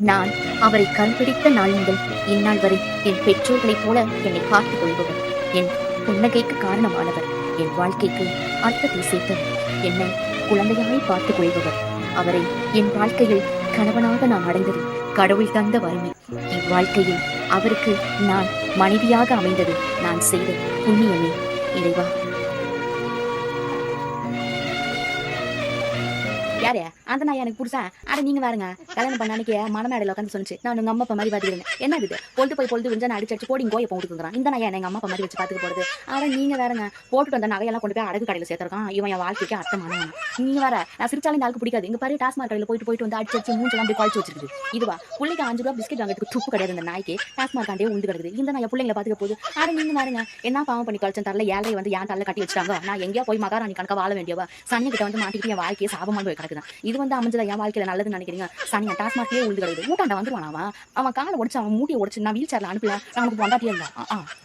நான் அவரை கருப்பிடித்த நாள் முதல் இந்நாள் வரை என் பெற்றோர்களைப் போல என்னை பார்த்துக் கொள்பவர், என் புன்னகைக்கு காரணமானவர், என் வாழ்க்கைக்கு அர்த்தத்தை சேர்த்தவர், என்னை குழந்தையாய் பார்த்துக் கொள்பவர். அவரை என் வாழ்க்கையில் கணவனாக நான் அடைந்தது கடவுள் தந்த வறுமை. இவ்வாழ்க்கையில் அவருக்கு நான் மனைவியாக அமைந்தது நான் செய்த புண்ணியமே. இறைவா. யாரு அந்த நான் எனக்கு புருஷன்? அட நீங்க பாருங்க, கல்யாணம் பண்ண அன்னைக்கு மனமேடையில உட்காந்து சொன்னிச்சு, நான் உங்க அம்மா அப்பா மாதிரி பாத்துக்கிறேன். என்ன இது பொழுது போய் பொழுது விஞ்சா அடிச்சு போடி கோயை போட்டுக்கிறான். இந்த நான் எங்க அம்மா அப்பா மாதிரி வச்சு பாத்துக்க போறது? ஆனா நீங்க வேறங்க, போட்டுட்டு வந்த நகையெல்லாம் கொண்டு போய் அடகு கடையில சேர்த்திருக்கான். இவன் என் வாழ்க்கைக்கு அர்த்தமானவன். நீங்க வேற, நான் சிரிச்சாலும் நாளுக்கு பிடிக்காது. இங்க பாரு, டாஸ்மாக் கடையில போயிட்டு வந்து அடிச்சு மூஞ்செல்லாம் அப்படி குழச்சு வச்சிருக்கு. இதுவா புள்ளைக்கு 5 ரூபா பிஸ்கெட் வாங்கிறதுக்கு துப்பு கிடையாது. இந்த நாய்க்கு டாஸ்மாக் காண்டே உண்டு கிடக்குது. இந்த நான் என் பிள்ளைங்களை பாத்துக்க போகுது. ஆனா நீங்க பாருங்க, என்ன பாவம் பண்ணி கழிச்சன் தரல, ஏழை வந்து என் தள்ள கட்டி வச்சிட்டாங்க. நான் எங்கேயோ போய் மகாராணி கணக்கா வாழ வேண்டியவா சனி கிட்ட வந்து மாட்டிக்கிட்டு என் வாழ்க்கையை சாபமாக போய் கிடக்குதான். இது வந்து அமைஞ்சதா என் வாழ்க்கையில நல்லதுன்னு நினைக்கிறீங்க? சனியா டாஸ்மாக்லயே உண்டு கிடக்குது. ஊட்டாண்ட வந்துருவான். அவன் காலை உடச்சு அவன் மூட்டியை உடச்சு நான் வீல் சேர்ல அனுப்பல. அவனுக்கு பொண்டாட்டியே இல்லை.